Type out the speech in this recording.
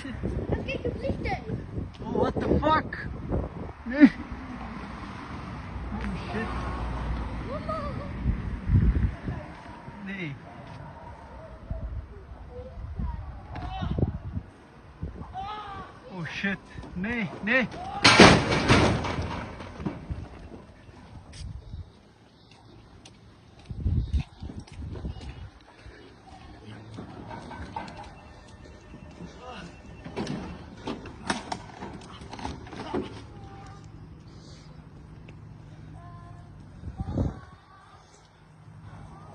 Dat kijk het licht uit. Oh, what the fuck? Nee. Oh shit. Nee. Oh shit. Nee, nee.